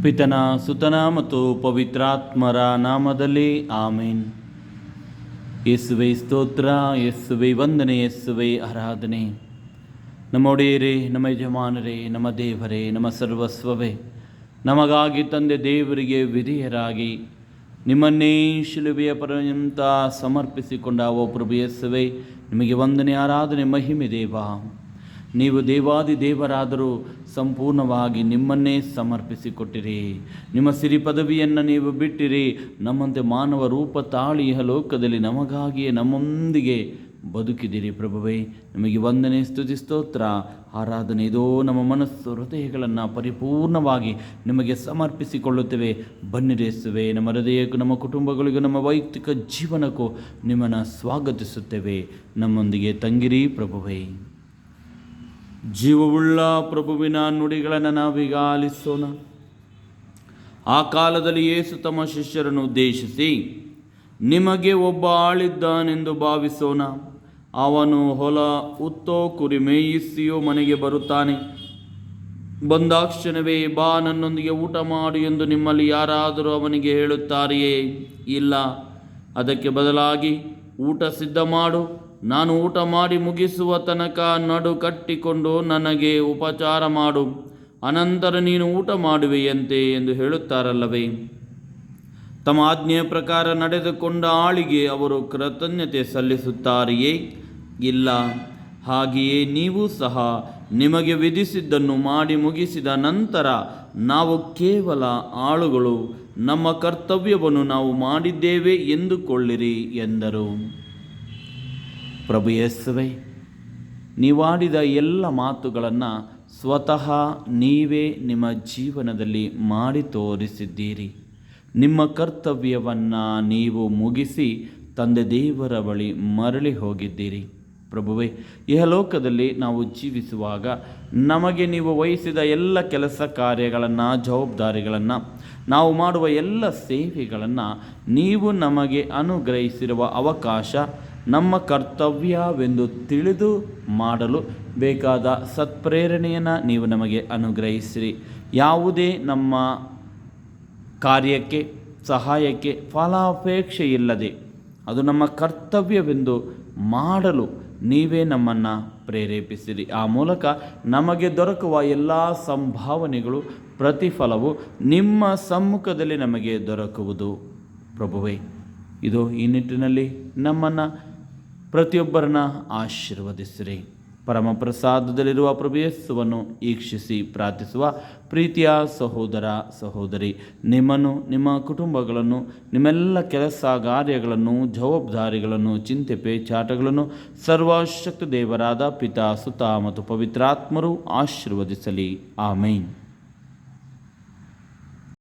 ಪಿತನ ಸುತನ ಮತ್ತು ಪವಿತ್ರಾತ್ಮರ ನಾಮದಲ್ಲಿ ಆಮೇನ್. ಯೇಸುವೆ ಸ್ತೋತ್ರ, ಯೇಸುವೆ ವಂದನೆ, ಯೇಸುವೆ ಆರಾಧನೆ. ನಮ್ಮ ಒಡೆಯರೇ, ನಮ್ಮ ಯಜಮಾನರೇ, ನಮ್ಮ ದೇವರೇ, ನಮ್ಮ ಸರ್ವಸ್ವವೇ, ನಮಗಾಗಿ ತಂದೆ ದೇವರಿಗೆ ವಿಧೇಯರಾಗಿ ನಿಮ್ಮನ್ನೇ ಶಿಲುಬೆಯ ಪರ್ಯಂತ ಸಮರ್ಪಿಸಿಕೊಂಡ ಓ ಪ್ರಭು ಯೇಸುವೆ, ನಿಮಗೆ ವಂದನೆ, ಆರಾಧನೆ, ಮಹಿಮೆ ದೇವ. ನೀವು ದೇವಾದಿ ದೇವರಾದರೂ ಸಂಪೂರ್ಣವಾಗಿ ನಿಮ್ಮನ್ನೇ ಸಮರ್ಪಿಸಿಕೊಟ್ಟಿರಿ. ನಿಮ್ಮ ಸಿರಿ ಪದವಿಯನ್ನು ನೀವು ಬಿಟ್ಟಿರಿ. ನಮ್ಮಂತೆ ಮಾನವ ರೂಪ ತಾಳಿ ಲೋಕದಲ್ಲಿ ನಮಗಾಗಿಯೇ ನಮ್ಮೊಂದಿಗೆ ಬದುಕಿದಿರಿ ಪ್ರಭುವೇ. ನಿಮಗೆ ವಂದನೆ, ಸ್ತುತಿ, ಸ್ತೋತ್ರ, ಆರಾಧನೆ. ಇದೋ ನಮ್ಮ ಮನಸ್ಸು ಹೃದಯಗಳನ್ನು ಪರಿಪೂರ್ಣವಾಗಿ ನಿಮಗೆ ಸಮರ್ಪಿಸಿಕೊಳ್ಳುತ್ತೇವೆ. ಬನ್ನಿರಿಸುವೆ. ನಮ್ಮ ಹೃದಯಕ್ಕೂ ನಮ್ಮ ಕುಟುಂಬಗಳಿಗೂ ನಮ್ಮ ವೈಯಕ್ತಿಕ ಜೀವನಕ್ಕೂ ನಿಮ್ಮನ್ನು ಸ್ವಾಗತಿಸುತ್ತೇವೆ. ನಮ್ಮೊಂದಿಗೆ ತಂಗಿರಿ ಪ್ರಭುವೇ. ಜೀವವುಳ್ಳ ಪ್ರಭುವಿನ ನುಡಿಗಳನ್ನು ನಾವೀಗ ಆಲಿಸೋಣ. ಆ ಕಾಲದಲ್ಲಿ ಯೇಸು ತಮ್ಮ ಶಿಷ್ಯರನ್ನು ಉದ್ದೇಶಿಸಿ, ನಿಮಗೆ ಒಬ್ಬ ಆಳಿದ್ದಾನೆಂದು ಭಾವಿಸೋಣ. ಅವನು ಹೊಲ ಉತ್ತೋ ಕುರಿ ಮೇಯಿಸಿಯೋ ಮನೆಗೆ ಬರುತ್ತಾನೆ. ಬಂದಾಕ್ಷಣವೇ, ಬಾ ನನ್ನೊಂದಿಗೆ ಊಟ ಮಾಡು ಎಂದು ನಿಮ್ಮಲ್ಲಿ ಯಾರಾದರೂ ಅವನಿಗೆ ಹೇಳುತ್ತಾರೆಯೇ? ಇಲ್ಲ. ಅದಕ್ಕೆ ಬದಲಾಗಿ, ಊಟ ಸಿದ್ಧ ಮಾಡು, ನಾನು ಊಟ ಮಾಡಿ ಮುಗಿಸುವ ತನಕ ನಡು ಕಟ್ಟಿಕೊಂಡು ನನಗೆ ಉಪಚಾರ ಮಾಡು, ಅನಂತರ ನೀನು ಊಟ ಮಾಡುವೆಯಂತೆ ಎಂದು ಹೇಳುತ್ತಾರಲ್ಲವೇ? ತಮ್ಮ ಆಜ್ಞೆಯ ಪ್ರಕಾರ ನಡೆದುಕೊಂಡ ಆಳಿಗೆ ಅವರು ಕೃತಜ್ಞತೆ ಸಲ್ಲಿಸುತ್ತಾರೆಯೇ? ಇಲ್ಲ. ಹಾಗೆಯೇ ನೀವು ಸಹ ನಿಮಗೆ ವಿಧಿಸಿದ್ದನ್ನು ಮಾಡಿ ಮುಗಿಸಿದ ನಂತರ, ನಾವು ಕೇವಲ ಆಳುಗಳು, ನಮ್ಮ ಕರ್ತವ್ಯವನ್ನು ನಾವು ಮಾಡಿದ್ದೇವೆ ಎಂದುಕೊಳ್ಳಿರಿ ಎಂದರು. ಪ್ರಭು ಯೇಸುವೇ, ನೀವಾಡಿದ ಎಲ್ಲ ಮಾತುಗಳನ್ನು ಸ್ವತಃ ನೀವೇ ನಿಮ್ಮ ಜೀವನದಲ್ಲಿ ಮಾಡಿ ತೋರಿಸಿದ್ದೀರಿ. ನಿಮ್ಮ ಕರ್ತವ್ಯವನ್ನು ನೀವು ಮುಗಿಸಿ ತಂದೆ ದೇವರ ಬಳಿ ಮರಳಿ ಹೋಗಿದ್ದೀರಿ. ಪ್ರಭುವೇ, ಇಹಲೋಕದಲ್ಲಿ ನಾವು ಜೀವಿಸುವಾಗ ನಮಗೆ ನೀವು ವಹಿಸಿದ ಎಲ್ಲ ಕೆಲಸ ಕಾರ್ಯಗಳನ್ನು, ಜವಾಬ್ದಾರಿಗಳನ್ನು, ನಾವು ಮಾಡುವ ಎಲ್ಲ ಸೇವೆಗಳನ್ನು ನೀವು ನಮಗೆ ಅನುಗ್ರಹಿಸಿರುವ ಅವಕಾಶ ನಮ್ಮ ಕರ್ತವ್ಯವೆಂದು ತಿಳಿದು ಮಾಡಲು ಬೇಕಾದ ಸತ್ಪ್ರೇರಣೆಯನ್ನು ನೀವು ನಮಗೆ ಅನುಗ್ರಹಿಸಿರಿ. ಯಾವುದೇ ನಮ್ಮ ಕಾರ್ಯಕ್ಕೆ, ಸಹಾಯಕ್ಕೆ ಫಲಾಪೇಕ್ಷೆ ಇಲ್ಲದೆ ಅದು ನಮ್ಮ ಕರ್ತವ್ಯವೆಂದು ಮಾಡಲು ನೀವೇ ನಮ್ಮನ್ನು ಪ್ರೇರೇಪಿಸಿರಿ. ಆ ಮೂಲಕ ನಮಗೆ ದೊರಕುವ ಎಲ್ಲ ಸಂಭಾವನೆಗಳು, ಪ್ರತಿಫಲವು ನಿಮ್ಮ ಸಮ್ಮುಖದಲ್ಲಿ ನಮಗೆ ದೊರಕುವುದು. ಪ್ರಭುವೇ, ಇದು ಈ ನಿಟ್ಟಿನಲ್ಲಿ ನಮ್ಮನ್ನು ಪ್ರತಿಯೊಬ್ಬರನ್ನ ಆಶೀರ್ವದಿಸಿರಿ. ಪರಮ ಪ್ರಸಾದದಲ್ಲಿರುವ ಪ್ರಭು ಯೇಸುವನ್ನು ಈಕ್ಷಿಸಿ ಪ್ರಾರ್ಥಿಸುವ ಪ್ರೀತಿಯ ಸಹೋದರ ಸಹೋದರಿ, ನಿಮ್ಮನ್ನು, ನಿಮ್ಮ ಕುಟುಂಬಗಳನ್ನು, ನಿಮ್ಮೆಲ್ಲ ಕೆಲಸ ಕಾರ್ಯಗಳನ್ನು, ಜವಾಬ್ದಾರಿಗಳನ್ನು, ಚಿಂತೆ ಪೇಚಾಟಗಳನ್ನು ಸರ್ವಶಕ್ತ ದೇವರಾದ ಪಿತಾ, ಸುತ ಮತ್ತು ಪವಿತ್ರಾತ್ಮರು ಆಶೀರ್ವದಿಸಲಿ. ಆಮೇನ್.